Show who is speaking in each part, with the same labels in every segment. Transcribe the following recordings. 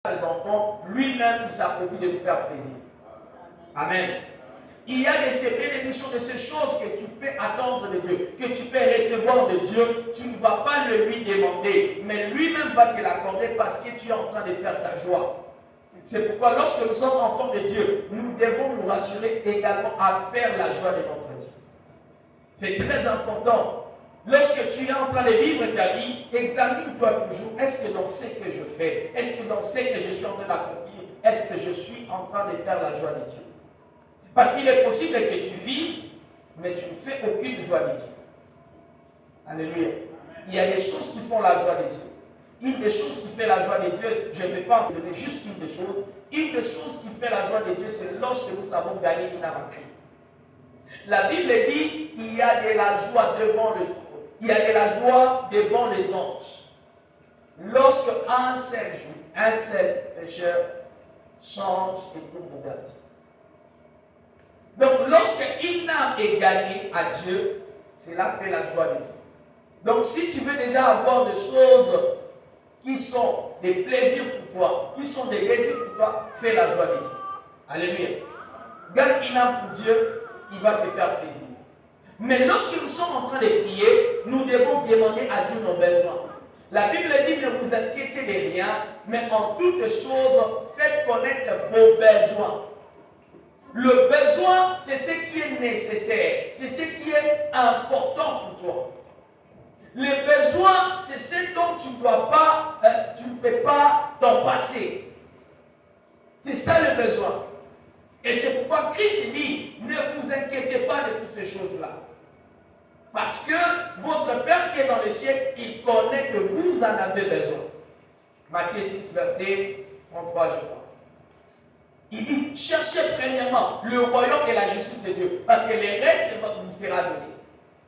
Speaker 1: les enfants, lui-même il s'approprie de nous faire plaisir. Amen. Il y a de ces bénédictions, de ces choses que tu peux attendre de Dieu, que tu peux recevoir de Dieu. Tu ne vas pas le lui demander, mais lui-même va te l'accorder parce que tu es en train de faire sa joie. C'est pourquoi lorsque nous sommes enfants de Dieu, nous devons nous rassurer également à faire la joie de notre Dieu. C'est très important. Lorsque tu es en train de vivre ta vie, examine-toi toujours. Est-ce que dans ce que je fais, est-ce que dans ce que je suis en train d'accomplir, est-ce que je suis en train de faire la joie de Dieu? Parce qu'il est possible que tu vives, mais tu ne fais aucune joie de Dieu. Alléluia. Il y a des choses qui font la joie de Dieu. Une des choses qui fait la joie de Dieu, je ne vais pas en donner juste une des choses. Une des choses qui fait la joie de Dieu, c'est lorsque nous savons gagner une âme à Christ. La Bible dit qu'il y a de la joie devant le trône. Il y a de la joie devant les anges. Lorsque un seul pécheur change et tourne vers Dieu. Donc, lorsque une âme est gagnée à Dieu, cela fait la joie de Dieu. Donc, si tu veux déjà avoir des choses qui sont des plaisirs pour toi, qui sont des désirs pour toi, fais la joie de Dieu. Alléluia. Gagne une âme pour Dieu, il va te faire plaisir. Mais lorsque nous sommes en train de prier, nous devons demander à Dieu nos besoins. La Bible dit ne vous inquiétez de rien, mais en toutes choses, faites connaître vos besoins. Le besoin, c'est ce qui est nécessaire, c'est ce qui est important pour toi. Le besoin, c'est ce dont tu ne peux pas t'en passer. C'est ça le besoin. Et c'est pourquoi Christ dit, ne vous inquiétez pas de toutes ces choses-là. Parce que votre Père qui est dans le ciel, il connaît que vous en avez besoin. Matthieu 6, verset 33, je crois. Il dit, cherchez premièrement le royaume et la justice de Dieu, parce que le reste vous sera donné.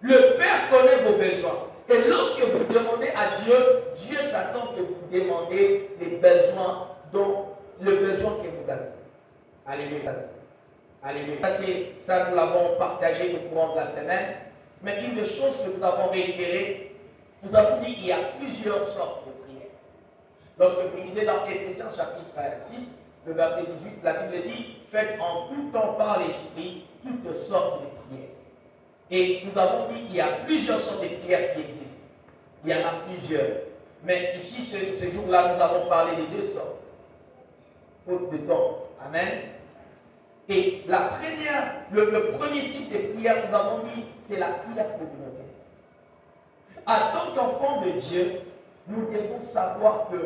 Speaker 1: Le Père connaît vos besoins. Et lorsque vous demandez à Dieu, Dieu s'attend que vous demandez les besoins, dont le besoin que vous avez. Alléluia. Alléluia. Ça, nous l'avons partagé au courant de la semaine. Mais une des choses que nous avons réitérées, nous avons dit qu'il y a plusieurs sortes de prières. Lorsque vous lisez dans Éphésiens chapitre 6, le verset 18, la Bible dit, faites en tout temps par l'Esprit toutes sortes de prières. Et nous avons dit qu'il y a plusieurs sortes de prières qui existent. Il y en a plusieurs. Mais ici, ce jour-là, nous avons parlé de deux sortes. Faute de temps. Amen. Et la première, le premier type de prière, nous avons dit, c'est la prière communautaire. En tant qu'enfant de Dieu, nous devons savoir que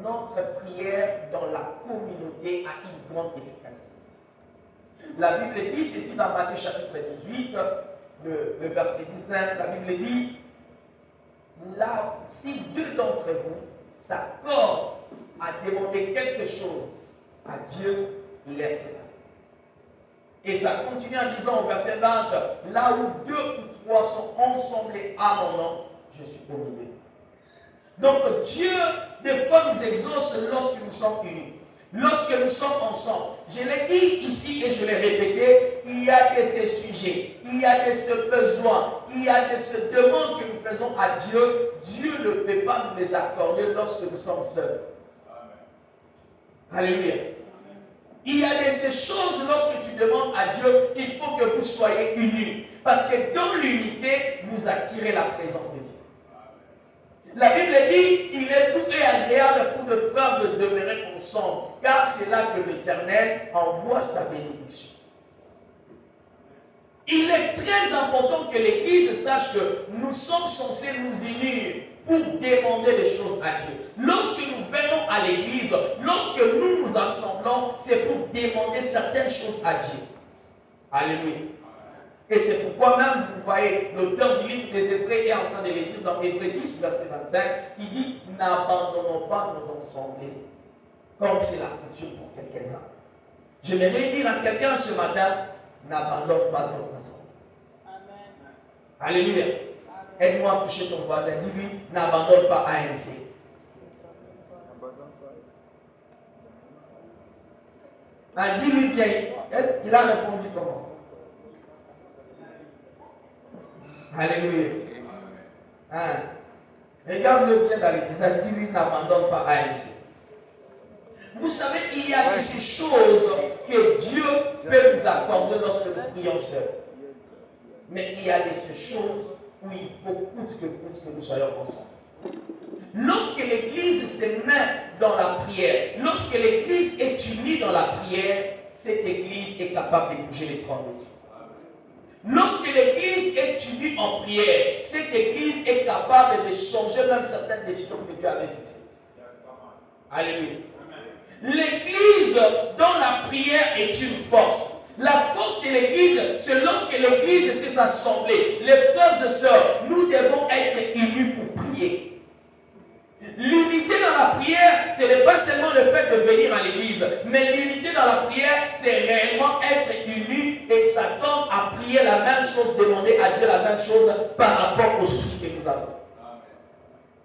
Speaker 1: notre prière dans la communauté a une grande efficacité. La Bible dit ceci dans Matthieu chapitre 18, le verset 19, la Bible dit, là, si deux d'entre vous s'accordent à demander quelque chose à Dieu, il est cela. Et ça continue en disant au verset 20, là où deux ou trois sont ensemble à mon nom, je suis au milieu. Donc Dieu, des fois, nous exauce lorsque nous sommes unis. Lorsque nous sommes ensemble. Je l'ai dit ici et je l'ai répété, il y a de ces sujets, il y a de ce besoin, il y a de ces demandes que nous faisons à Dieu. Dieu ne peut pas nous les accorder lorsque nous sommes seuls. Alléluia. Il y a de ces choses, lorsque tu demandes à Dieu, il faut que vous soyez unis. Parce que dans l'unité, vous attirez la présence de Dieu. La Bible dit, il est doux et agréable pour les frères de demeurer ensemble, car c'est là que l'Éternel envoie sa bénédiction. Il est très important que l'Église sache que nous sommes censés nous unir pour demander des choses à Dieu. Lorsque nous venons à l'Église, lorsque nous nous assemblons, c'est pour demander certaines choses à Dieu. Alléluia. Et c'est pourquoi même, vous voyez, l'auteur du livre des Hébreux est en train de le dire dans Hébreux 10, verset 25, il dit, n'abandonnons pas nos assemblées, comme c'est la coutume pour quelques-uns. Je vais dire à quelqu'un ce matin, n'abandonne pas notre assemblée. Amen. Alléluia. Aide-moi à toucher ton voisin, dis-lui, n'abandonne pas ANC. Ah, dis-lui bien, il a répondu comment? Alléluia. Hein? Regarde-le bien dans les visages, dis-lui, n'abandonne pas ANC. Vous savez, il y a ces choses que Dieu peut nous accorder lorsque nous prions seuls. Mais il y a ces choses où il faut coûte que nous soyons ensemble. Lorsque l'Église se met dans la prière, lorsque l'Église est unie dans la prière, cette Église est capable de bouger les trônes de Dieu. Lorsque l'Église est unie en prière, cette Église est capable de changer même certaines décisions que Dieu avait fixées. Alléluia. L'Église dans la prière est une force. La force de l'Église, c'est lorsque l'Église s'est assemblée. Les frères et sœurs, nous devons être unis pour prier. L'unité dans la prière, ce n'est pas seulement le fait de venir à l'église, mais l'unité dans la prière, c'est réellement être unis et s'attendre à prier la même chose, demander à Dieu la même chose par rapport aux soucis que nous avons.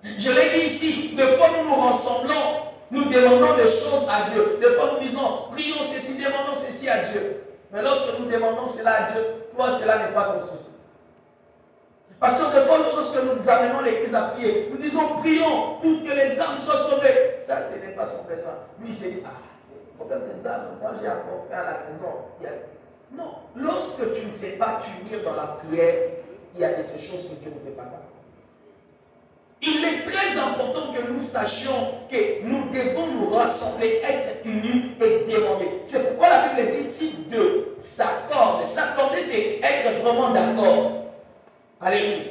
Speaker 1: Je l'ai dit ici, des fois nous nous rassemblons, nous demandons des choses à Dieu. Des fois nous disons, prions ceci, demandons ceci à Dieu. Mais lorsque nous demandons cela à Dieu, toi, cela n'est pas ton souci. Parce que des fois, lorsque nous amenons l'église à prier, nous disons prions pour que les âmes soient sauvées. Ça, ce n'est pas son besoin. Lui, il s'est dit, il faut que les âmes, moi j'ai encore fait à la maison. Non, lorsque tu ne sais pas t'unir dans la prière, il y a ces choses que Dieu ne fait pas faire. Il est très important que nous sachions que nous devons nous rassembler, être unis et demander. C'est pourquoi la Bible dit si deux s'accordent. S'accorder, c'est être vraiment d'accord. Alléluia.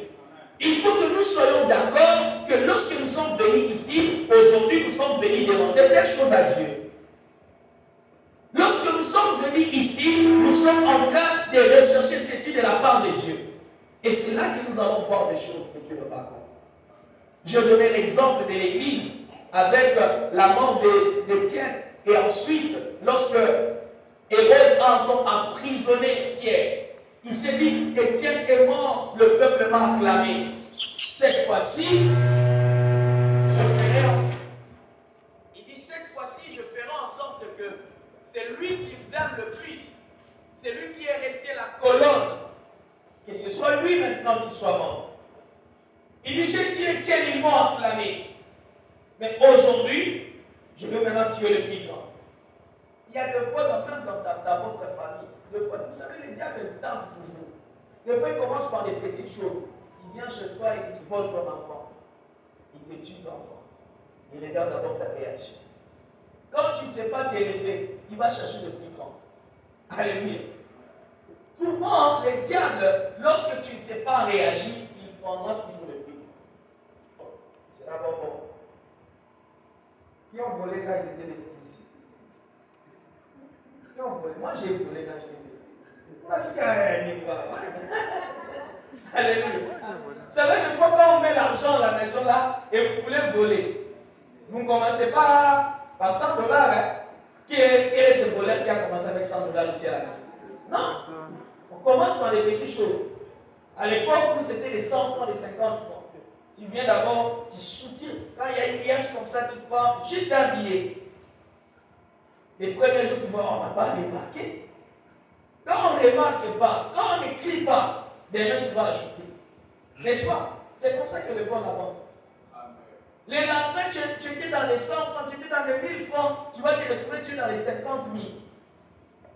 Speaker 1: Il faut que nous soyons d'accord que lorsque nous sommes venus ici, aujourd'hui nous sommes venus demander telle chose à Dieu. Lorsque nous sommes venus ici, nous sommes en train de rechercher ceci de la part de Dieu. Et c'est là que nous allons voir des choses que Dieu nous raconte. Je donnais l'exemple de l'église avec la mort d'Étienne. Et ensuite, lorsque Hérode a emprisonné Pierre, il s'est dit, Étienne est mort, le peuple m'a acclamé. Cette fois-ci, je ferai en sorte. Il dit, cette fois-ci, je ferai en sorte que c'est lui qu'ils aiment le plus. C'est lui qui est resté la colonne. Que ce soit lui maintenant qui soit mort. Il dit, j'ai tué Étienne, ils m'ont acclamé. Mais aujourd'hui, je veux maintenant tuer le plus grand. Il y a des fois, même dans votre famille, des fois, vous savez, le diable tente toujours. Des fois, il commence par des petites choses. Il vient chez toi et il vole ton enfant. Il te tue ton enfant. Il regarde d'abord ta réaction. Quand tu ne sais pas t'élever, il va chercher le plus grand. Alléluia. Souvent, le diable, lorsque tu ne sais pas réagir, il prendra toujours le plus grand. C'est d'abord bon. Qui ont volé quand ils étaient des petits ici? Qui ont volé? Moi, j'ai volé quand j'étais petit. Parce qu'il y a un niveau. Alléluia. Vous savez, des fois, quand on met l'argent à la maison là et vous voulez voler, vous ne commencez pas par 100 $. Hein? Quel est ce voleur qui a commencé avec 100 $ ici à la maison? Non. On commence par les petites choses. À l'époque où c'était les 100 francs, les 50 francs, tu viens d'abord, tu soutiens. Quand il y a une pièce comme ça, tu prends juste un billet. Les premiers jours, tu vois, on n'a pas remarqué. Quand on ne remarque pas, quand on ne crie pas, maintenant tu vas ajouter. N'est-ce pas? C'est comme ça que le vol avance. Les lendemains, tu étais dans les 100 francs, tu étais dans les 1000 francs, tu vas te retrouver, tu es dans les 50 000.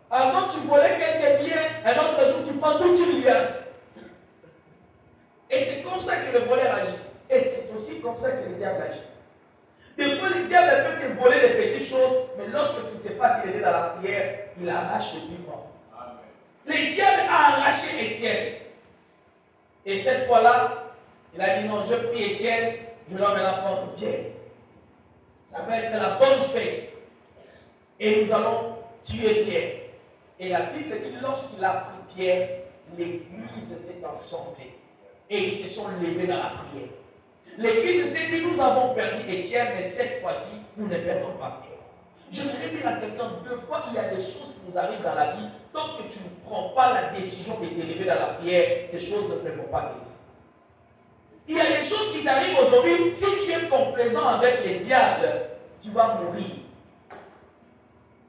Speaker 1: Avant, tu volais quelques billets, un autre jour, tu prends toute une liasse. Et c'est comme ça que le voleur agit. Et c'est aussi comme ça que le diable agit. Des fois, le diable peut te voler des petites choses, mais lorsque tu ne sais pas qu'il est dans la prière, il arrache le plus grand. Le diable a arraché Étienne. Et cette fois-là, il a dit non, je prie Étienne, je vais maintenant prendre Pierre. Ça va être la bonne fête. Et nous allons tuer Pierre. Et la Bible dit, lorsqu'il a pris Pierre, l'église s'est assemblée. Et ils se sont levés dans la prière. L'église s'est dit, nous avons perdu Étienne, mais cette fois-ci, nous ne perdons pas Pierre. Je voudrais dire à quelqu'un, deux fois, il y a des choses qui nous arrivent dans la vie. Tant que tu ne prends pas la décision de t'élever dans la prière, ces choses ne vont pas te laisser. Il y a des choses qui t'arrivent aujourd'hui. Si tu es complaisant avec les diables, tu vas mourir.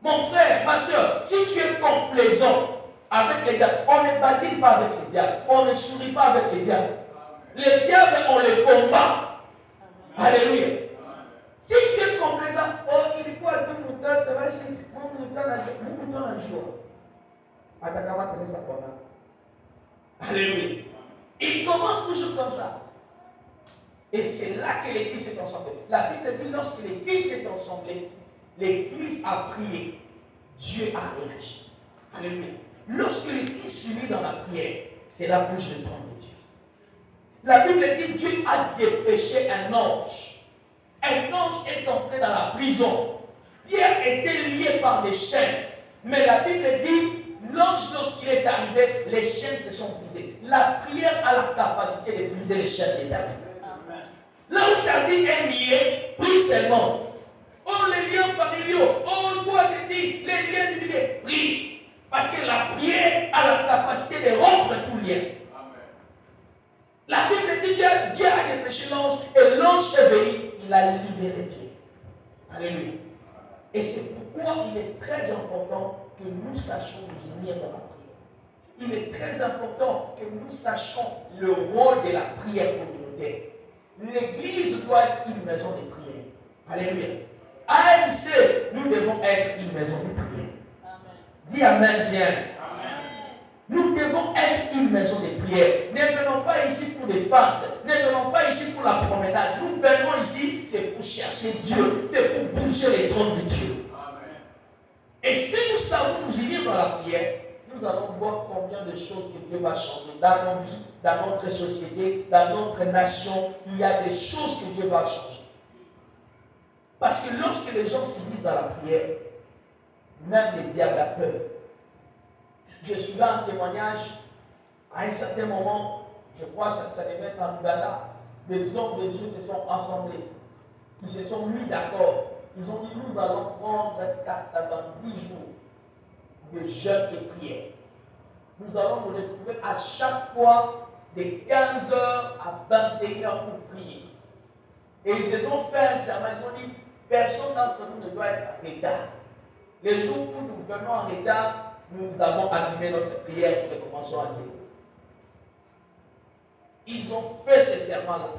Speaker 1: Mon frère, ma soeur, si tu es complaisant avec les diables, on ne bâtit pas avec les diables, on ne sourit pas avec les diables. Les diables, on les combat. Alléluia. Si tu es complaisant. Oh, il faut dire mon temps, ça va ici. Mon mouton a jour. Atakama c'est ça pour moi. Alléluia. Il commence toujours comme ça. Et c'est là que l'église s'est ensemblée. La Bible dit lorsque l'église s'est ensemblée, l'église a prié. Dieu a réagi. Alléluia. Lorsque l'église s'unit dans la prière, c'est la bouche de trône de Dieu. La Bible dit Dieu a dépêché un ange. Un ange est entré dans la prison. Pierre était lié par des chaînes. Mais la Bible dit, l'ange, lorsqu'il est arrivé, les chaînes se sont brisées. La prière a la capacité de briser les chaînes de ta vie. Là où ta vie est liée, prie seulement. Oh, les liens familiaux. Oh, toi, ceci, les liens du bébé. Prie. Parce que la prière a la capacité de rompre tout lien. La Bible dit que Dieu a dépêché l'ange et l'ange est venu, il a libéré Pierre. Alléluia. Et c'est pourquoi il est très important que nous sachions nous unir dans la prière. Il est très important que nous sachions le rôle de la prière communautaire. L'église doit être une maison de prière. Alléluia. AMC, nous devons être une maison de prière. Amen. Dis Amen bien. Nous devons être une maison de prière. Ne venons pas ici pour des farces. Ne venons pas ici pour la promenade. Nous venons ici, c'est pour chercher Dieu. C'est pour bouger les trônes de Dieu. Amen. Et si nous savons nous unir dans la prière, nous allons voir combien de choses que Dieu va changer dans nos vies, dans notre société, dans notre nation. Il y a des choses que Dieu va changer. Parce que lorsque les gens s'unissent dans la prière, même les diables ont peur. Je suivais un témoignage à un certain moment, je crois que ça devait être en Ouganda. Les hommes de Dieu se sont assemblés. Ils se sont mis d'accord. Ils ont dit, nous allons prendre 90 jours de jeûne et prière. Nous allons nous retrouver à chaque fois de 15h à 21h pour prier. Et ils se sont fait un serment. Ils ont dit, personne d'entre nous ne doit être en retard. Les jours où nous venons en retard, nous avons animé notre prière pour que nous commencions à zéro. Ils ont fait ce serment-là.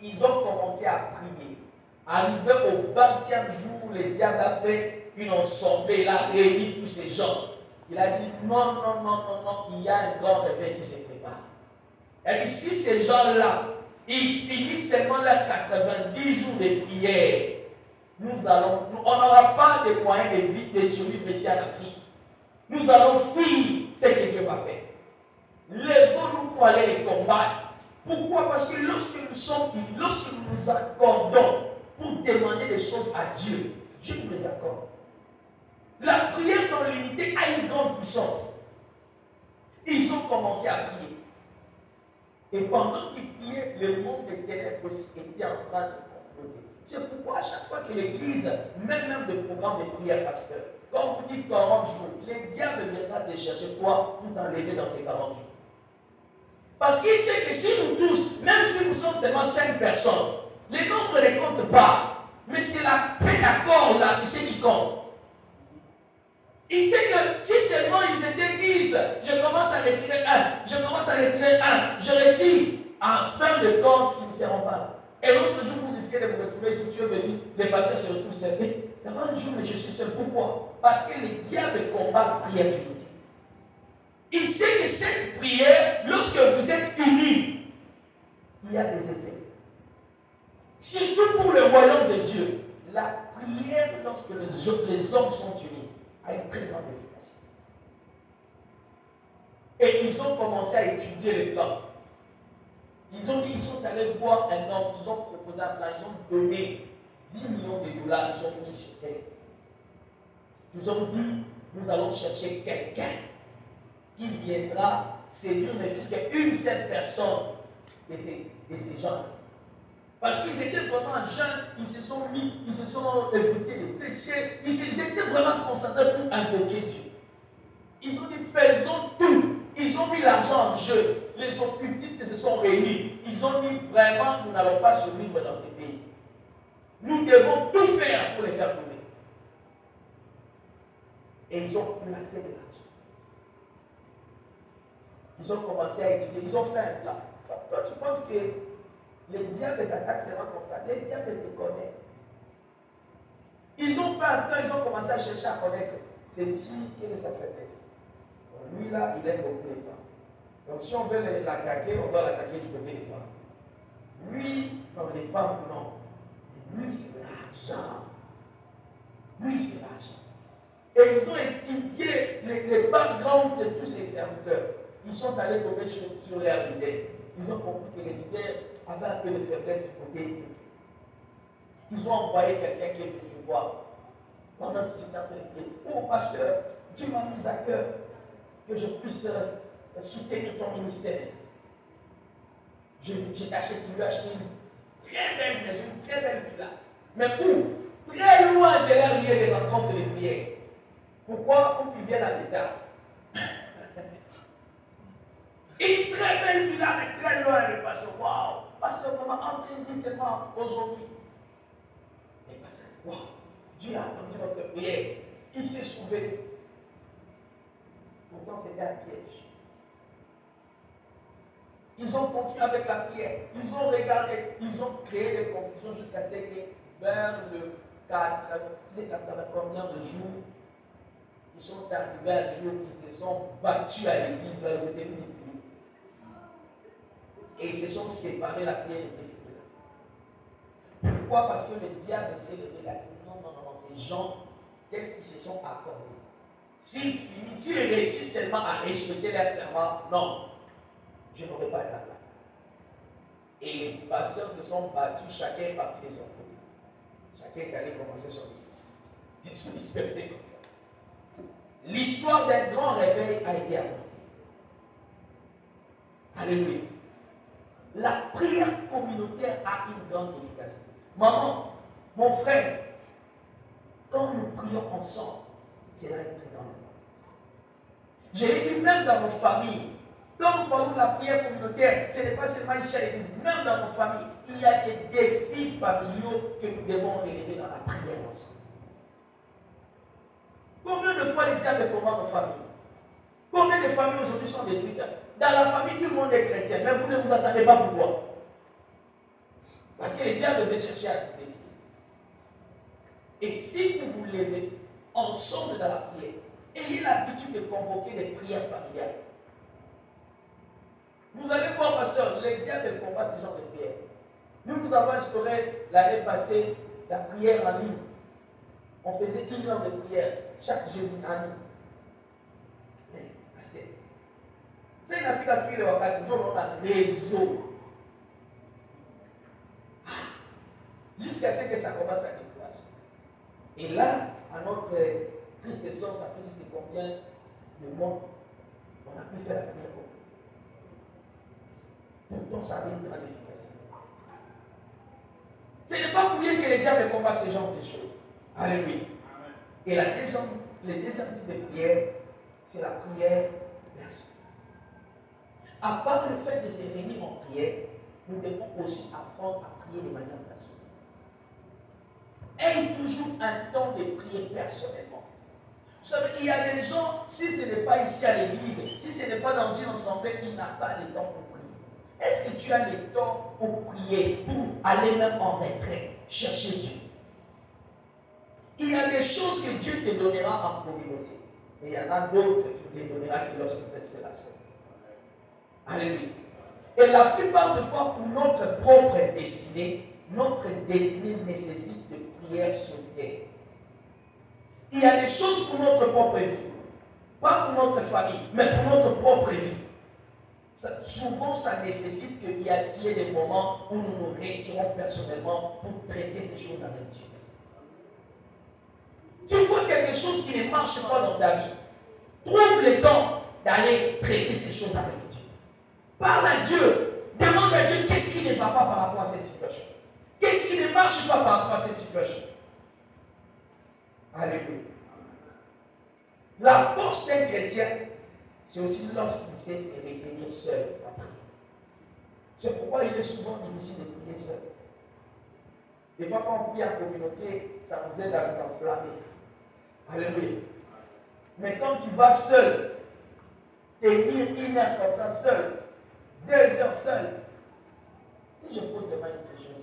Speaker 1: Ils ont commencé à prier. Arrivé au 20e jour, le diable a fait une assemblée. Il a réuni tous ces gens. Il a dit non, non, non, non, non, il y a un grand réveil qui se prépare. Et si ces gens-là, ils finissent seulement leurs 90 jours de prière, on n'aura pas de moyens de survivre ici en Afrique. Nous allons fuir ce que Dieu va faire. Lèvons-nous pour aller les combattre. Pourquoi? Parce que lorsque nous nous accordons pour demander des choses à Dieu, Dieu nous les accorde. La prière dans l'unité a une grande puissance. Ils ont commencé à prier. Et pendant qu'ils priaient, le monde des ténèbres était en train de comploter. C'est pourquoi à chaque fois que l'Église met même des programmes de prière, pasteur, quand vous dites 40 jours, les diables viendront te chercher quoi pour t'enlever dans ces 40 jours. Parce qu'il sait que si nous tous, même si nous sommes seulement 5 personnes, les nombres ne comptent pas. Mais c'est cet accord-là, c'est ce qui compte. Il sait que si seulement ils étaient 10, je commence à retirer un, je commence à retirer un, je retire, en fin de compte, ils ne seront pas là. Et l'autre jour, vous risquez de vous retrouver, si tu es venu, les pasteurs se retrouvent seuls. 40 jours, mais je suis seul. Pourquoi? Parce que le diable combat la prière d'unité. Il sait que cette prière, lorsque vous êtes unis, il y a des effets. Surtout pour le royaume de Dieu, la prière, lorsque les hommes sont unis, a une très grande efficacité. Et ils ont commencé à étudier les plans. Ils ont dit, ils sont allés voir un homme, ils ont proposé un plan, ils ont donné 10 millions de dollars, ils ont mis sur terre. Ils ont dit, nous allons chercher quelqu'un qui viendra séduire ne fût-ce qu'une seule personne de ces gens. Parce qu'ils étaient vraiment jeunes, ils se sont écoutés les péchés, ils étaient vraiment concentrés pour invoquer Dieu. Ils ont dit, faisons tout. Ils ont mis l'argent en jeu. Les occultistes se sont réunis. Ils ont dit, vraiment, nous n'allons pas survivre dans ces pays. Nous devons tout faire pour les faire tomber. Et ils ont placé de l'argent. Ils ont commencé à étudier. Ils ont fait un plan. Toi, tu penses que le diable t'attaque seulement comme ça. Le diable te connaît. Ils ont fait un plan, ils ont commencé à chercher à connaître celui-ci, quelle est sa faiblesse. Donc, lui là, il aime beaucoup les femmes. Donc si on veut l'attaquer, on doit l'attaquer du côté des femmes. Lui, non, les femmes, non. Lui, c'est l'argent. Lui, c'est l'argent. Et ils ont étudié les backgrounds de tous ces serviteurs. Ils sont allés tomber sur les leaders. Ils ont compris que les leaders avaient un peu de faiblesse du côté. Ils ont envoyé quelqu'un qui est venu le voir. Pendant qu'ils étaient en train de prier. Oh, pasteur, Dieu m'a mis à cœur que je puisse soutenir ton ministère. J'ai acheté, il lui a acheté une très belle maison, une très belle villa. Mais où? Très loin de leur lieu de rencontre et de prière. Pourquoi? Pour qu'ils viennent à l'État. Une très belle villa, mais très loin de pasteur. Waouh! Pasteur, vraiment, entrez-y seulement aujourd'hui. Et pasteur, waouh! Dieu a entendu notre prière. Il s'est sauvé. Pourtant, c'était un piège. Ils ont continué avec la prière. Ils ont regardé, ils ont créé des confusions jusqu'à ce que vers le 4, c'est 80 combien de jours, ils sont arrivés un jour, ils se sont battus à l'église, là, ils étaient venus prier. Et ils se sont séparés, la prière était finie là. Pourquoi? Parce que le diable s'est levé là. Non, ces gens, tels qu'ils se sont accordés. S'ils finissent, s'ils réussissent seulement à respecter leur serment, non, je n'aurai pas de la place. Et les pasteurs se sont battus, chacun est parti de son côté. Chacun est allé commencer son vie. Ils sont dispersés comme ça. L'histoire d'un grand réveil a été avortée. Alléluia. La prière communautaire a une grande efficacité. Maman, mon frère, quand nous prions ensemble, c'est là une très grande importance. J'ai dit même dans nos familles, quand nous parlons de la prière communautaire, ce n'est pas seulement ici à l'église, même dans nos familles, il y a des défis familiaux que nous devons relever dans la prière ensemble. Combien de fois les diables commandent nos familles? Combien de familles aujourd'hui sont détruites? Dans la famille, tout le monde est chrétien, mais vous ne vous attendez pas pourquoi? Parce que les diables veulent chercher à vous détruire. Et si vous vous levez ensemble dans la prière, ayez l'habitude de convoquer des prières familiales. Vous allez voir, pasteur, les diables combattent ce genre de prière. Nous avons instauré l'année passée la prière en ligne. On faisait 1 heure de prière chaque jeudi en ligne. Mais, pasteur, c'est une Afrique à tuer les wakati, on a un réseau. Jusqu'à ce que ça commence à décourager. Et là, à notre triste sort, ça fait c'est combien de monde on a pu faire la prière. Pourtant, ça a une grande efficacité. Ce n'est pas pour rien que les diables combattent ce genre de choses. Alléluia. Et le deuxième type de prière, c'est la prière personnelle. À part le fait de se réunir en prière, nous devons aussi apprendre à prier de manière personnelle. Ayez toujours un temps de prier personnellement. Vous savez, il y a des gens, si ce n'est pas ici à l'église, si ce n'est pas dans une assemblée, il n'a pas le temps pour prier. Est-ce que tu as le temps pour prier, pour aller même en retraite, chercher Dieu? Il y a des choses que Dieu te donnera en communauté. Et il y en a d'autres qu'il te donnera que lorsque vous êtes seul à seul. Alléluia. Et la plupart des fois, pour notre propre destinée nécessite de prière solitaire. Il y a des choses pour notre propre vie. Pas pour notre famille, mais pour notre propre vie. Souvent, ça nécessite qu'il y ait des moments où nous nous retirons personnellement pour traiter ces choses avec Dieu. Tu vois quelque chose qui ne marche pas dans ta vie, trouve le temps d'aller traiter ces choses avec Dieu. Parle à Dieu, demande à Dieu qu'est-ce qui ne va pas par rapport à cette situation. Qu'est-ce qui ne marche pas par rapport à cette situation. Alléluia. La force d'un chrétien, c'est aussi lorsqu'il sait se retenir seul à prier. C'est pourquoi il est souvent difficile de prier seul. Des fois, quand on prie en communauté, ça nous aide à nous enflammer. Alléluia. Mais quand tu vas seul, tenir 1 heure comme ça seul, 2 heures seul, si je pose seulement une question,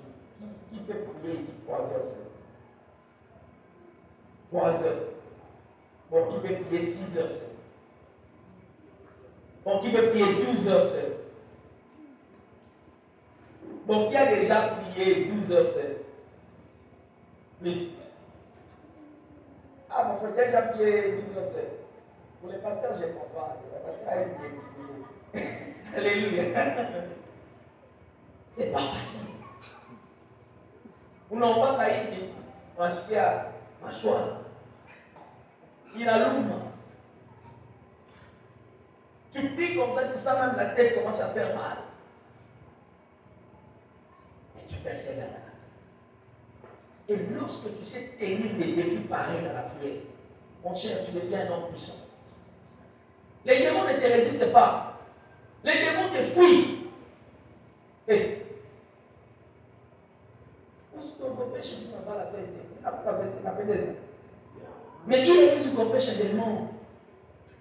Speaker 1: qui peut prier ici 3 heures seul? 3 heures. Bon, qui peut prier 6 heures seul. Bon, qui peut prier 12 heures seul. Bon, qui a déjà prié 12 heures seul. Plus. Ah, mon frère, tu as déjà prié 12 heures seul. Pour les pasteurs, je ne comprends pas. Les pasteurs, ils sont intimidés. Alléluia. C'est pas facile. Unaomba hivi, unasikia mashwara. Inaluma. Tu pries comme ça, tu sens même la tête commence à faire mal. Et tu persévères. Et lorsque tu sais tenir des défis pareils dans la prière, mon cher, tu deviens un homme puissant. Les démons ne te résistent pas. Les démons te fuient. Et mais il est juste qu'on peut chasser des démons.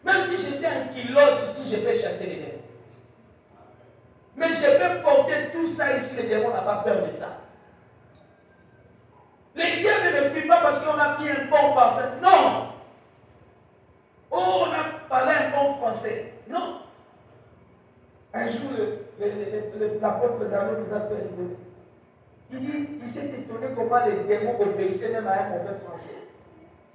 Speaker 1: Même si j'étais un kilote ici, je peux chasser les démons. Mais je peux porter tout ça ici, les démons n'ont pas peur de ça. Les diables ne fuient pas parce qu'on a mis un bon parfum. Non. Oh, on a parlé un bon français. Non. Un jour, l'apôtre David nous a fait rigoler. Il dit, il s'est étonné comment les démons obéissaient même à un mauvais français.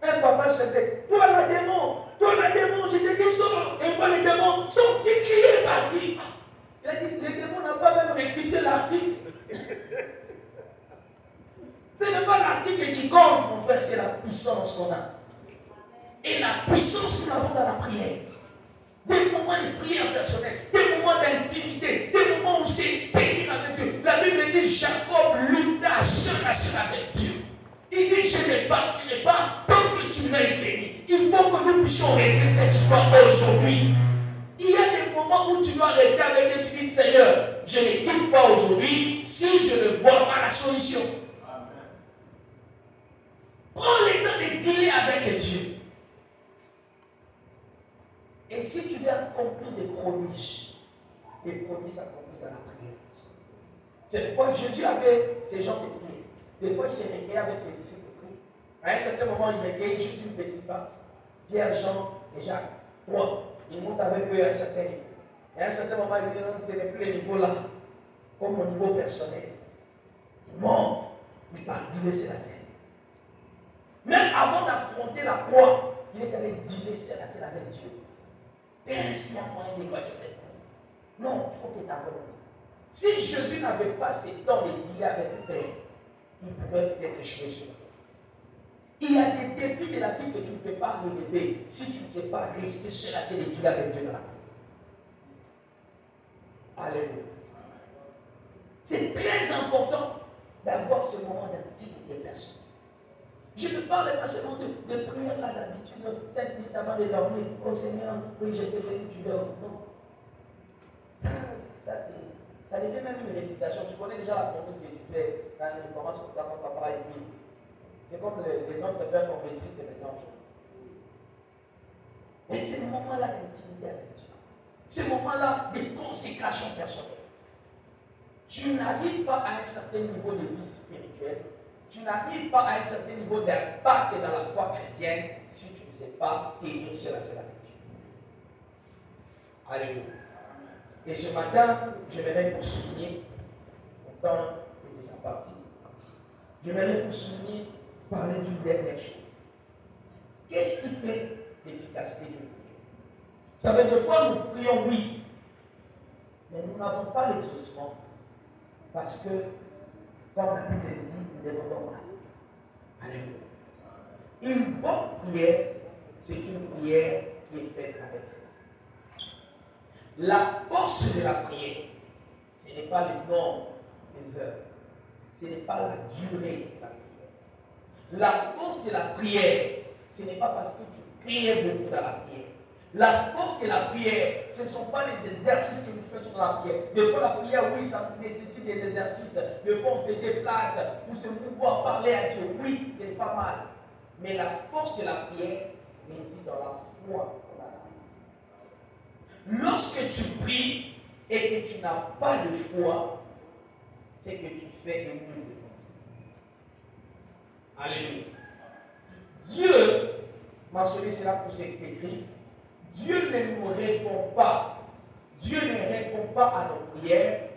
Speaker 1: Un papa chassait, toi la démon, je te dis sors. Et moi les démons sont criés partis. Il a dit, les démons n'ont pas même rectifié l'article. Ce n'est pas l'article qui compte, mon frère, c'est la puissance qu'on a. Et la puissance que nous avons dans la prière. Des moments de prière personnelle, des moments d'intimité, des moments où c'est béni avec Dieu. La Bible dit Jacob lutta seul avec Dieu. Il dit je ne partirai pas tant que tu m'as béni. Il faut que nous puissions régler cette histoire aujourd'hui. Il y a des moments où tu dois rester avec Dieu. Tu dis Seigneur, je ne quitte pas aujourd'hui si je ne vois pas la solution. Prends le temps de dealer avec Dieu. Et si tu veux accomplir des prodiges s'accomplissent dans la prière. C'est pourquoi Jésus avait ces gens de prier. Des fois, il s'est recueilli avec les disciples de prier. À un certain moment, il recueille juste une petite partie. Pierre, Jean et Jacques. 3. Il monte avec eux à un certain niveau. Et à un certain moment, il dit non, ce n'est plus le niveau là, comme au niveau personnel. Il monte, il part dealer sur la scène. Même avant d'affronter la croix, il est allé dealer sur la scène avec Dieu. Père, est-ce qu'il y a moyen d'éloigner cette croix? Non, il faut que ta volonté. Si Jésus n'avait pas ce temps de dealer avec le Père, il pouvait peut-être échouer sur la croix. Il y a des défis de la vie que tu ne peux pas relever si tu ne sais pas rester sur la scène et dealer avec Dieu dans la croix. Alléluia. C'est très important d'avoir ce moment d'intimité personnelle. Je ne parle pas seulement de prière là d'habitude, 5 minutes avant de dormir. Oh Seigneur, oui, je te fais que tu dors. Non. Ça devient même une récitation. Tu connais déjà la formule que tu fais quand tu commences comme ça, mon papa et puis. C'est comme les Notre Père qu'on récite maintenant. Mais c'est le moment-là d'intimité avec Dieu. C'est le moment-là de consécration personnelle. Tu n'arrives pas à un certain niveau de vie spirituelle. Tu n'arrives pas à un certain niveau d'impact dans la foi chrétienne si tu ne sais pas tenir sur la scène avec Dieu. Alléluia. Et ce matin, j'aimerais pour souligner, mon temps est déjà parti, j'aimerais pour souligner, parler d'une dernière chose. Qu'est-ce qui fait l'efficacité d'une prière? Vous savez, des fois nous prions oui, mais nous n'avons pas l'exaucement parce que, comme la Bible le dit, nous demandons mal. Alléluia. Une bonne prière, c'est une prière qui est faite avec foi. La force de la prière, ce n'est pas le nombre des heures, ce n'est pas la durée de la prière. La force de la prière, ce n'est pas parce que tu pries beaucoup dans la prière. La force de la prière, ce ne sont pas les exercices que nous faisons dans la prière. Des fois, la prière, oui, ça nécessite des exercices. Des fois, on se déplace pour se mouvoir, parler à Dieu. Oui, c'est pas mal. Mais la force de la prière réside dans la foi qu'on a. Lorsque tu pries et que tu n'as pas de foi, c'est que tu fais une nulle devant Dieu. Alléluia. Dieu, mentionné cela pour cet écrit, Dieu ne nous répond pas. Dieu ne répond pas à nos prières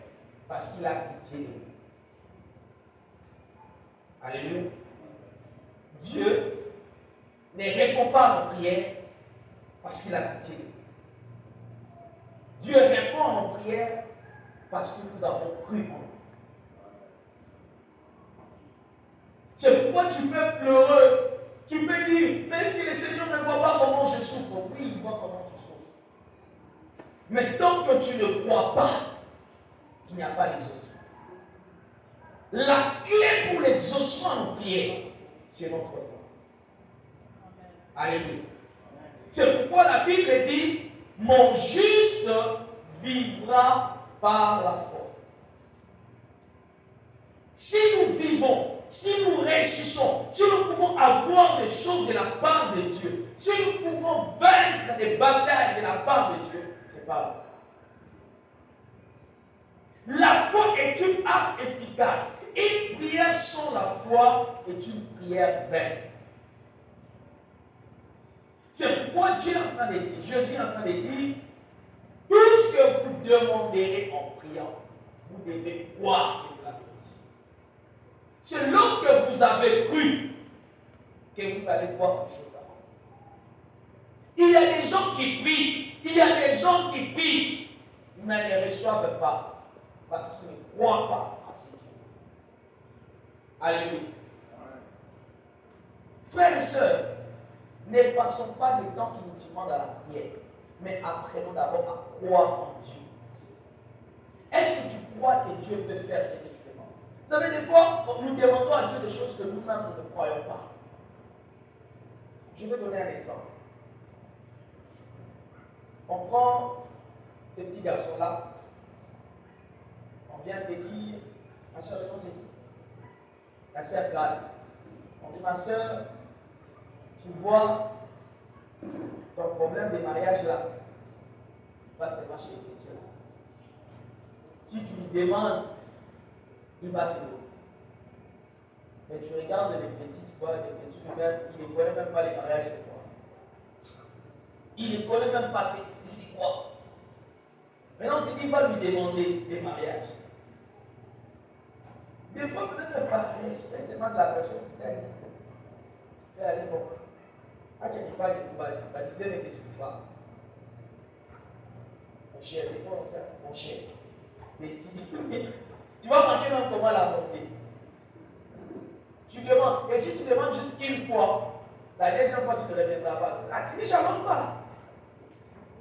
Speaker 1: parce qu'il a pitié de nous. Alléluia. Dieu ne répond pas à nos prières parce qu'il a pitié de nous. Dieu répond à nos prières parce que nous avons cru en lui. C'est pourquoi tu peux pleurer. Tu peux dire, mais est-ce que le Seigneur ne voit pas comment je souffre? Oui, il voit comment tu souffres. Mais tant que tu ne crois pas, il n'y a pas d'exaucement. La clé pour l'exaucement de nos prières, c'est notre foi. Alléluia. C'est pourquoi la Bible dit, mon juste vivra par la foi. Si nous vivons, si nous réussissons, si nous pouvons avoir des choses de la part de Dieu, si nous pouvons vaincre des batailles de la part de Dieu, c'est pas vrai. La foi est une arme efficace. Une prière sans la foi est une prière vaine. C'est pourquoi Dieu est en train de dire, Jésus est en train de dire, tout ce que vous demanderez en priant, vous devez croire que vous l'avez reçu. C'est lorsque vous avez cru que vous allez voir ces choses-là. Il y a des gens qui prient, il y a des gens qui prient, mais ne reçoivent pas parce qu'ils ne croient pas à ce Dieu. Alléluia. Frères et sœurs, ne passons pas le temps inutilement dans la prière, mais apprenons d'abord à croire en Dieu. Est-ce que tu crois que Dieu peut faire ce que tu demandes? Vous savez, des fois, nous demandons à Dieu des choses que nous-mêmes nous ne croyons pas. Je vais donner un exemple. On prend ces petits garçons-là. On vient te dire, ma soeur, le nom c'est qui? La sœur Grâce. On dit, ma soeur, tu vois ton problème de mariage là, pas seulement chez les chrétiens. Si tu lui demandes, il va te donner. Mais tu regardes les petits, tu vois, les petits eux-mêmes, ils ne connaissent même pas les mariages, c'est quoi. Ils ne connaissent même pas c'est quoi. Maintenant, tu dis, va lui demander des mariages. Des fois, peut-être par respect seulement de la personne qui t'a dit. Et allez, bon. Ah, tu n'as pas de tout bas, parce que c'est une question de femme. Mon cher, des fois, on sait, mon cher. Petit. Tu vas manquer même comment la monter. Tu demandes. Et si tu demandes juste une fois, la deuxième fois, tu ne reviendras pas. La signe ne manque pas.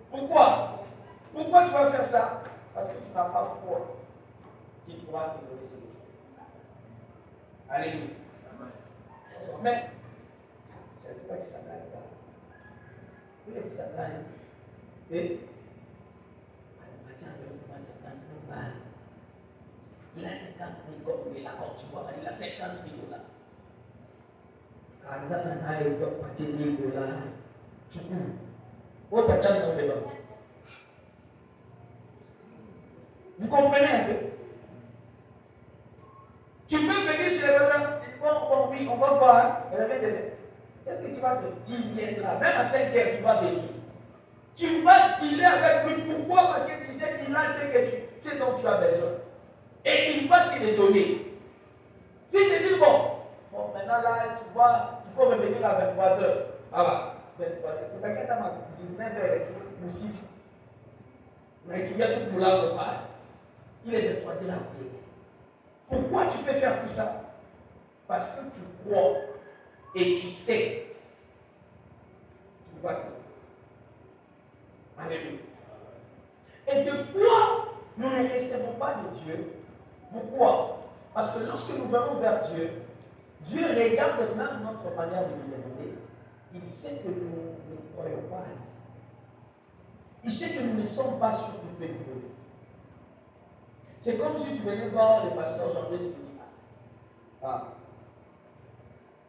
Speaker 1: Pourquoi? Pourquoi tu vas faire ça? Parce que tu n'as pas foi qu'il pourra te donner ces choses. Alléluia. Mais, c'est pas que ça n'aille pas. Vous voulez que ça n'aille. Et, tiens, avec moi 50 000 balles. Il a 50 000 comme il est là, quand tu vois là, il a 50 000 $. Quand ça n'a eu pas partir 1 000 $, tu cours. Où tu as déjà tombé là? Vous comprenez un peu? Tu peux venir chez les voisins, bon, oui, on va voir. Est-ce que tu vas te dealer là? Même à 5 heures, tu vas venir. Tu vas dealer avec lui. Pourquoi? Parce que tu sais qu'il a ce dont tu as besoin. Et il va te le donner. Si tu te dis, bon, maintenant là, tu vois, il faut revenir à 23 h. Ah bah, 23 h. Pour t'inquiète, à 19 h, aussi. Mais tu viens tout pour là, il est 23 h là. Pourquoi tu peux faire tout ça? Parce que tu crois et tu sais qu'il va te donner. Alléluia. Et des fois, nous ne recevons pas de Dieu. Pourquoi? Parce que lorsque nous venons vers Dieu, Dieu regarde même notre manière de nous demander. Il sait que nous ne croyons pas à lui. Il sait que nous ne sommes pas sûrs qu'il peut nous donner. C'est comme si tu venais voir le pasteur Jean-Pierre, tu te dis, ah,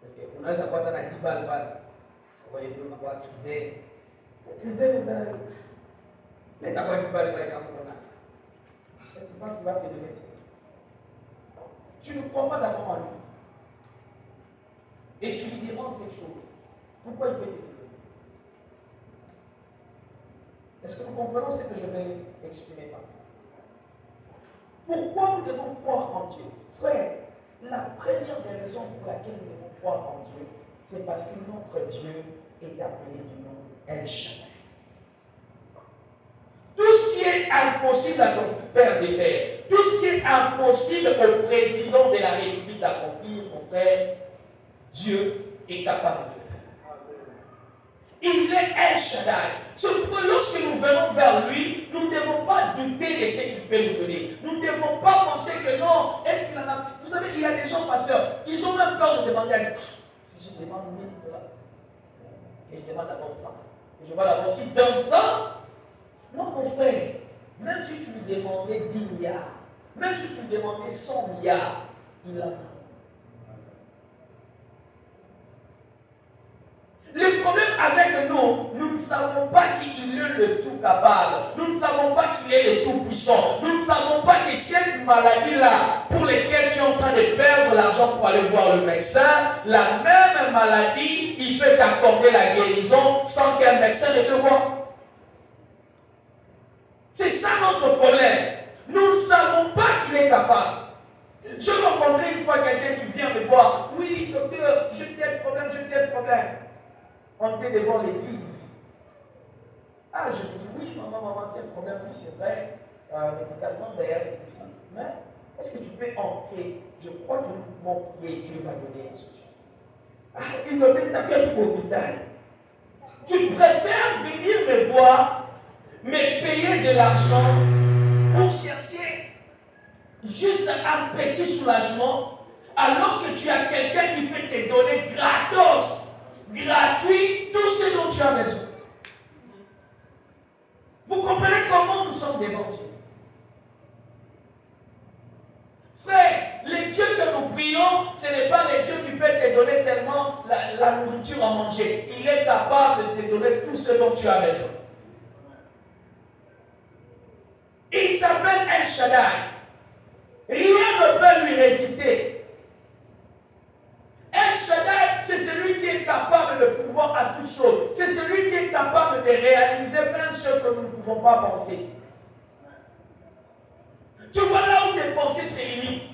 Speaker 1: parce qu'on a ça pas dans 10 balles. On va y avoir crisé. Crisé, mais tu as 10 balles pour les camerounais. Tu penses qu'il va te donner ça? Tu ne crois pas d'abord en lui. Et tu lui demandes ces choses. Pourquoi il peut t'élever? Est-ce que nous comprenons ce que je vais exprimer par là? Pourquoi nous devons croire en Dieu? Frère, la première des raisons pour laquelle nous devons croire en Dieu, c'est parce que notre Dieu est appelé du nom El Shaddai. Tout ce qui est impossible à ton père de faire, tout ce qui est impossible au président de la République d'accomplir, mon frère, Dieu est capable de le faire. Il est El Shaddai. C'est pourquoi lorsque nous venons vers lui, nous ne devons pas douter de ce qu'il peut nous donner. Nous ne devons pas penser que non, est-ce qu'il en a. Vous savez, il y a des gens, pasteurs, ils ont même peur de demander à Dieu. Si je demande 1000 $, et je demande d'abord 100, et je vois d'abord s'il donne 100. Non, mon frère, même si tu lui demandais 10 milliards, même si tu lui demandais 100 milliards, il en a. Le problème avec nous, nous ne savons pas qu'il est le tout capable. Nous ne savons pas qu'il est le tout puissant. Nous ne savons pas que cette maladie-là, pour laquelle tu es en train de perdre l'argent pour aller voir le médecin, la même maladie, il peut t'accorder la guérison sans qu'un médecin ne te voie. C'est ça notre problème. Nous ne savons pas qu'il est capable. Je rencontrais une fois quelqu'un qui vient me voir. Oui, docteur, j'ai tel problème, j'ai tel problème. On était devant l'église. Ah, je me dis, oui, maman, tel problème, oui, c'est vrai. Médicalement, d'ailleurs, c'est possible. Mais est-ce que tu peux entrer? Je crois que nous pouvons prier, Dieu va donner la solution. Ah, il me dit, t'as bien tout l'hôpital. Tu préfères venir me voir, me payer de l'argent pour chercher juste un petit soulagement, alors que tu as quelqu'un qui peut te donner gratos, gratuit, tout ce dont tu as besoin. Vous comprenez comment nous sommes devant Dieu? Frère, le Dieu que nous prions, ce n'est pas le Dieu qui peut te donner seulement la nourriture à manger. Il est capable de te donner tout ce dont tu as besoin. Il s'appelle El Shaddai. Rien ne peut lui résister. El Shaddai, c'est celui qui est capable de pouvoir à toutes choses. C'est celui qui est capable de réaliser même ce que nous ne pouvons pas penser. Tu vois là où tes pensées se limitent.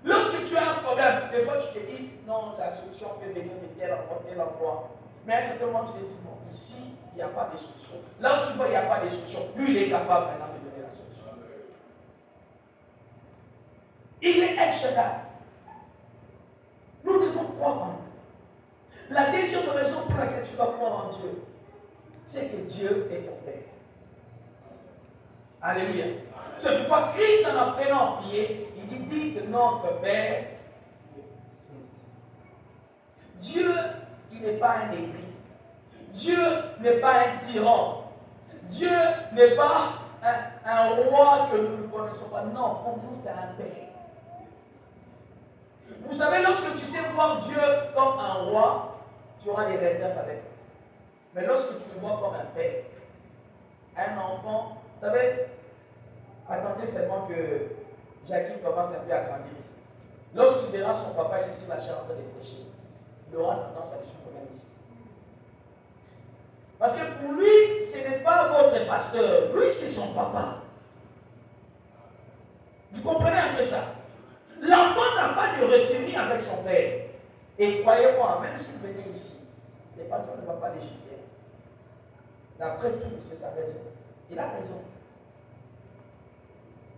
Speaker 1: Lorsque tu as un problème, des fois tu te dis, non, la solution peut venir de tel endroit. Mais à un certain moment, tu te dis, bon, ici, il n'y a pas de solution. Là où tu vois, il n'y a pas de solution. Lui, il est capable maintenant de donner la solution. Il est El Shaddai. Nous devons croire en lui. La deuxième raison pour laquelle tu dois croire en Dieu, c'est que Dieu est ton Père. Alléluia. C'est pourquoi Christ, en apprenant à prier, il dit, dites notre Père. Dieu, il n'est pas un aigri. Dieu n'est pas un tyran. Dieu n'est pas un roi que nous ne connaissons pas. Non, pour nous, c'est un Père. Vous savez, lorsque tu sais voir Dieu comme un roi, tu auras des réserves avec lui. Mais lorsque tu le vois comme un père, un enfant, vous savez, attendez seulement que Jackie commence un peu à grandir ici. Lorsqu'il verra son papa ici, la chair en train de prêcher, il aura tendance à le suivre ici. Parce que pour lui, ce n'est pas votre pasteur, lui c'est son papa. Vous comprenez un peu ça? L'enfant n'a pas de retenue avec son père. Et croyez-moi, même s'il venait ici, les pasteurs ne vont pas les gifler. D'après tout, c'est sa raison. Il a raison.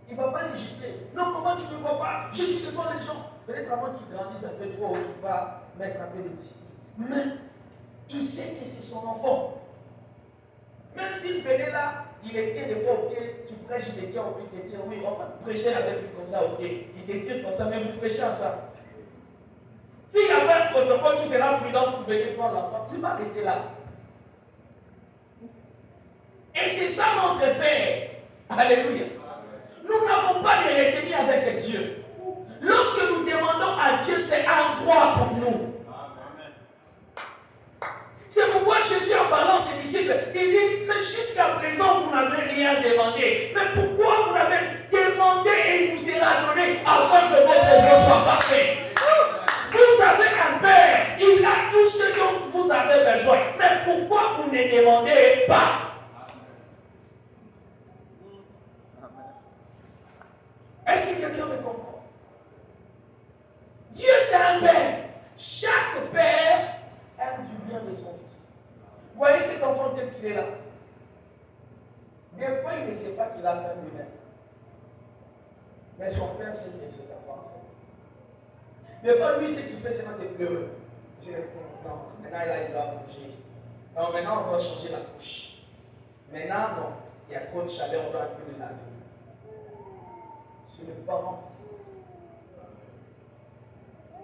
Speaker 1: Il ne va pas les gifler. Non, comment tu ne vois pas? Je suis devant les gens. Peut-être avant qu'ils grandissent un peu trop, ou qu'il va mettre un peu de discipline. Mais il sait que c'est son enfant. Même s'il venait là, il les tient des fois au pied, tu prêches, il les tient au pied, il te tient, oui, on va prêcher avec lui comme ça au pied. Il te tire comme ça, mais vous prêchez en ça. S'il y avait un protocole qui sera prudent pour venir prendre l'enfant, il va rester là. Et c'est ça notre Père. Alléluia. Nous n'avons pas de retenue avec Dieu. Lorsque nous demandons à Dieu, c'est un droit pour nous. C'est pourquoi Jésus, en parlant à ses disciples, il dit, mais jusqu'à présent, vous n'avez rien demandé. Mais pourquoi vous l'avez demandé et il vous sera donné avant que votre jour soit parfait? Vous avez un Père, il a tout ce dont vous avez besoin. Mais pourquoi vous ne demandez pas? Est-ce que quelqu'un me comprend? Dieu, c'est un père. Chaque père aime du bien de son fils. Vous voyez cet enfant tel qu'il est là. Des fois, il ne sait pas qu'il a faim lui-même. Mais son père sait que cet enfant a faim. Des fois, lui, ce qu'il fait, c'est pleurer. Il dit, non, maintenant, il doit manger. Non, maintenant, on doit changer la couche. Maintenant, non, il y a trop de chaleur, on doit un peu le laver. C'est le parent qui sait ça.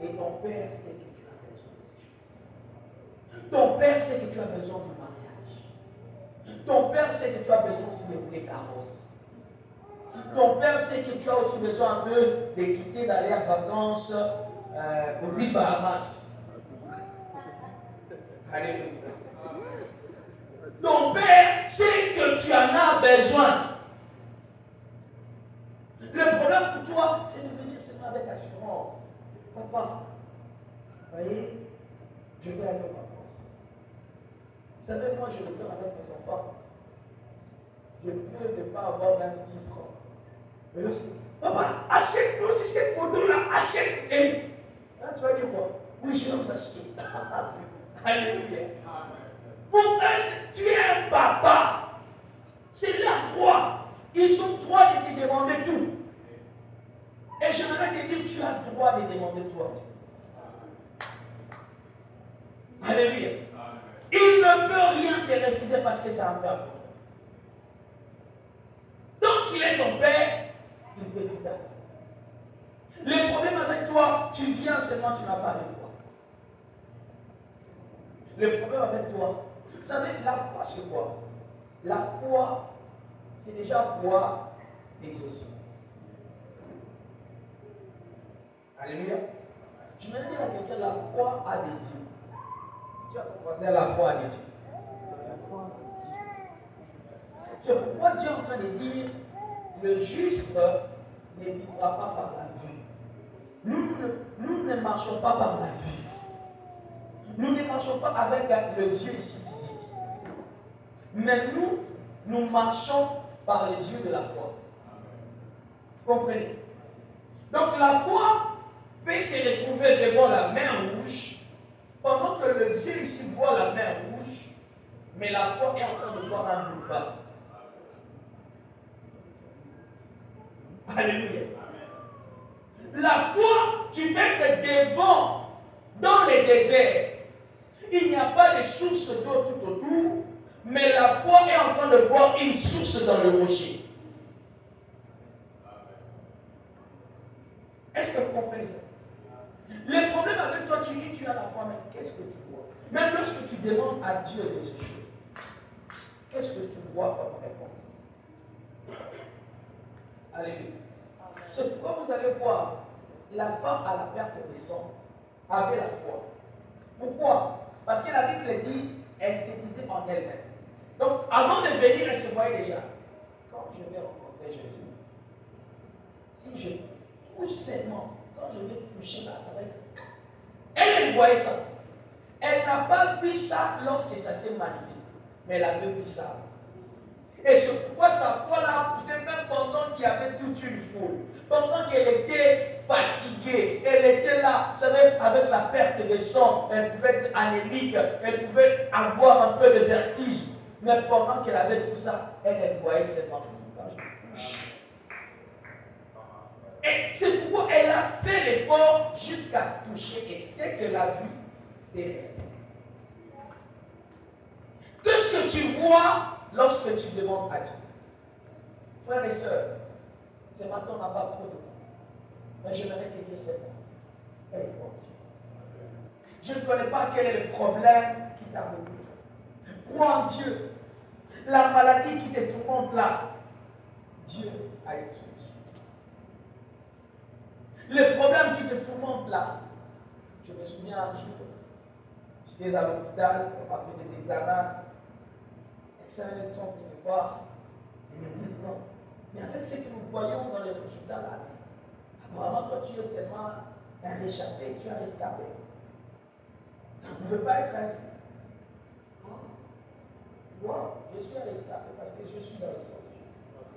Speaker 1: Et ton père sait que tu as besoin de ces choses. Ton père sait que tu as besoin du mariage. Ton père sait que tu as besoin aussi des carrosses. Ton père sait que tu as aussi besoin un peu de quitter, d'aller en vacances aux îles Bahamas. Alléluia. Ton père sait que tu en as besoin. Le problème pour toi, c'est de venir seulement avec assurance. Papa, vous voyez, je vais aller aux vacances. Vous savez, moi, je le donne avec mes enfants. Je peux ne pas avoir même 10 francs. Mais là, papa, achète-nous aussi cette photo-là, achète. Et là, tu vas dire quoi? Oui, je vais vous acheter. Alléluia. Pour eux, tu es un papa. C'est leur droit. Ils ont le droit de te demander tout. Et j'aimerais te dire, tu as le droit de demander toi. Alléluia. Il ne peut rien te refuser parce que c'est un père. Tant qu'il est ton père, il peut tout avoir. Le problème avec toi, tu viens seulement, tu n'as pas de foi. Le problème avec toi, vous savez, la foi c'est quoi? La foi, c'est déjà voir l'exaucement. Alléluia. Je vais dire à quelqu'un, la foi a des yeux. Tu as ton voisin, la foi a des yeux. C'est pourquoi Dieu est en train de dire, le juste ne vivra pas par la vue. Nous ne marchons pas par la vue. Nous ne marchons pas avec les yeux ici physiques. Mais nous marchons par les yeux de la foi. Vous comprenez? Donc la foi peut se retrouver devant la mer rouge, pendant que les yeux ici voient la mer rouge, mais la foi est en train de voir un boulevard. Alléluia. La foi, tu peux être devant, dans les déserts. Il n'y a pas de source d'eau tout autour, mais la foi est en train de voir une source dans le rocher. Est-ce que vous comprenez ça? Le problème avec toi, tu dis tu as la foi, mais qu'est-ce que tu vois? Même lorsque tu demandes à Dieu de ces choses, qu'est-ce que tu vois comme réponse? Alléluia. C'est pourquoi vous allez voir, la femme à la perte de sang avait la foi. Pourquoi? Parce que la Bible dit, elle se disait en elle-même. Donc, avant de venir, elle se voyait déjà. Quand je vais rencontrer Jésus, si je touche seulement, quand je vais toucher là, ça va être. Elle voyait ça. Elle n'a pas vu ça lorsque ça s'est manifesté. Mais elle avait vu ça. Et c'est pourquoi sa foi l'a poussée même pendant qu'il y avait toute une foule. Pendant qu'elle était fatiguée, elle était là, vous savez, avec la perte de sang, elle pouvait être anémique, elle pouvait avoir un peu de vertige. Mais pendant qu'elle avait tout ça, elle voyait seulement quand je touche. Et c'est pourquoi elle a fait l'effort jusqu'à toucher. Et ce qu'elle a vu, c'est réalisé. Qu'est-ce que tu vois lorsque tu demandes à Dieu? Frères et sœurs, ce matin on n'a pas trop de temps. Mais je vais te dire seulement, elle faut Dieu. Je ne connais pas quel est le problème qui t'a rebuté. Crois en Dieu. La maladie qui te tourmente là, Dieu a une solution. Le problème qui te tourmente là, je me souviens un jour, j'étais à l'hôpital, on m'a fait des examens. Les médecins sont venus me voir, ils me disent non. Mais avec ce que nous voyons dans les résultats là, apparemment toi tu es seulement un réchappé, tu as rescapé. Ça ne pouvait pas être ainsi. Moi, je suis arrestable parce que je suis dans le sang de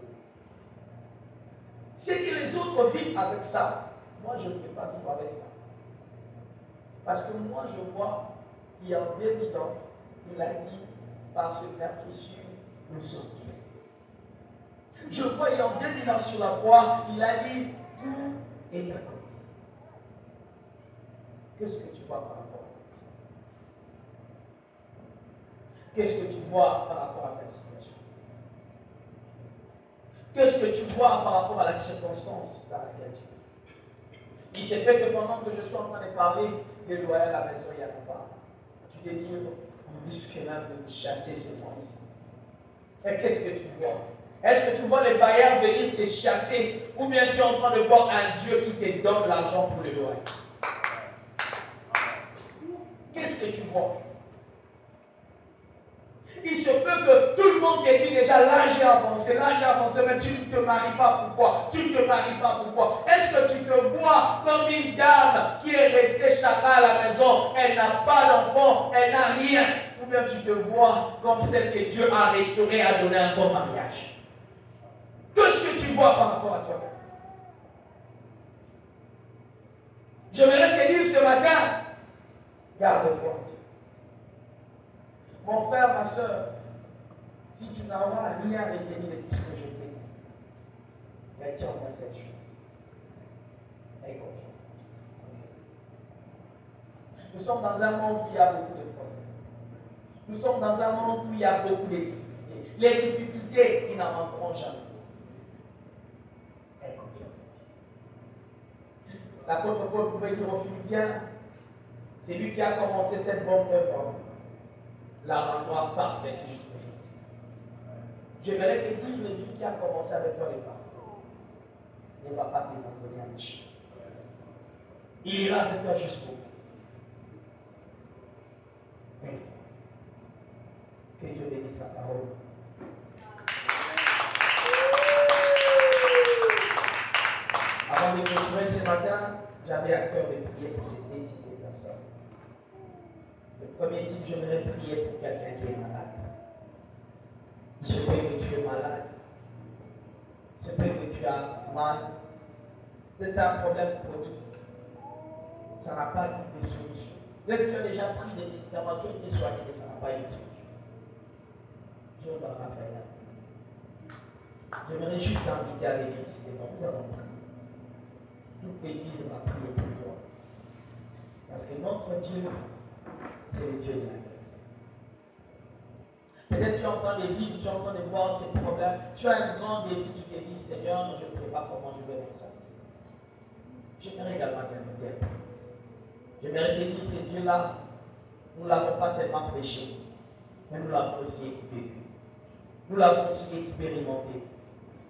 Speaker 1: Jésus. C'est que les autres vivent avec ça. Moi, je ne peux pas vivre avec ça. Parce que moi, je vois qu'il y a en 2000 ans, il a dit, par cette meurtrissure, nous sommes guéris. Je vois, il y a en 2000 ans sur la croix, il a dit, tout est accompli. Qu'est-ce que tu vois par rapport à toi? Qu'est-ce que tu vois par rapport à ta situation? Qu'est-ce que tu vois par rapport à la circonstance dans laquelle tu es? Il se fait que pendant que je suis en train de parler, les loyers à la maison, il n'y en a pas. Tu te dis, on risque même de chasser ce mois ici. Et qu'est-ce que tu vois? Est-ce que tu vois les bailleurs venir te chasser, ou bien tu es en train de voir un Dieu qui te donne l'argent pour les loyers? Qu'est-ce que tu vois? Il se peut que tout le monde te dise déjà l'âge est avancé, mais tu ne te maries pas, pourquoi? Tu ne te maries pas, pourquoi? Est-ce que tu te vois comme une dame qui est restée chacun à la maison, elle n'a pas d'enfant, elle n'a rien? Ou bien tu te vois comme celle que Dieu a restaurée, a donné un bon mariage? Qu'est-ce que tu vois par rapport à toi-même? J'aimerais te dire ce matin, garde-toi. Mon frère, ma soeur, si tu n'auras rien retenu de tout ce que je t'ai dit, retiens-moi cette chose. Aie confiance en Dieu. Nous sommes dans un monde où il y a beaucoup de problèmes. Nous sommes dans un monde où il y a beaucoup de difficultés. Les difficultés, ils n'en manqueront jamais. Aie confiance en Dieu. L'apôtre Paul pouvait dire aux Philippiens, c'est lui qui a commencé cette bonne œuvre en vous, la rendra parfaite jusqu'au jour de ça. J'aimerais te dire, le Dieu qui a commencé avec toi les parcours ne va pas t'abandonner à l'échec. Il ira avec toi jusqu'au bout. Une fois. Que Dieu bénisse sa parole. Avant de clôturer ce matin, j'avais à cœur de prier pour ces deux types de personnes. Le premier type, j'aimerais prier pour quelqu'un qui est malade. Il se peut que tu es malade. Il se peut que tu as mal. C'est un problème chronique. Ça n'a pas eu de solution. Même tu as déjà pris des médicaments, tu as été soigné, mais ça n'a pas eu de solution. Dieu va faire la paix. J'aimerais juste t'inviter à l'église. Nous allons prier. Toute l'église va prier pour toi. Parce que notre Dieu, c'est le Dieu de la grâce. Peut-être tu es en train de vivre, tu es en train de voir ces problèmes. Tu as un grand défi, tu te dis, Seigneur, je ne sais pas comment je vais m'en sortir. J'aimerais également t'inviter. J'aimerais te dire, ce Dieu-là, nous ne l'avons pas seulement prêché, mais nous l'avons aussi vécu. Nous l'avons aussi expérimenté.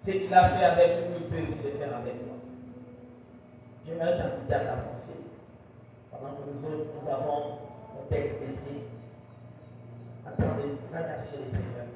Speaker 1: Ce qu'il a fait avec nous, il peut aussi le faire avec toi. J'aimerais t'inviter à t'avancer. Pendant que nous autres, nous avons nos têtes baissées, en train de remercier le Seigneur.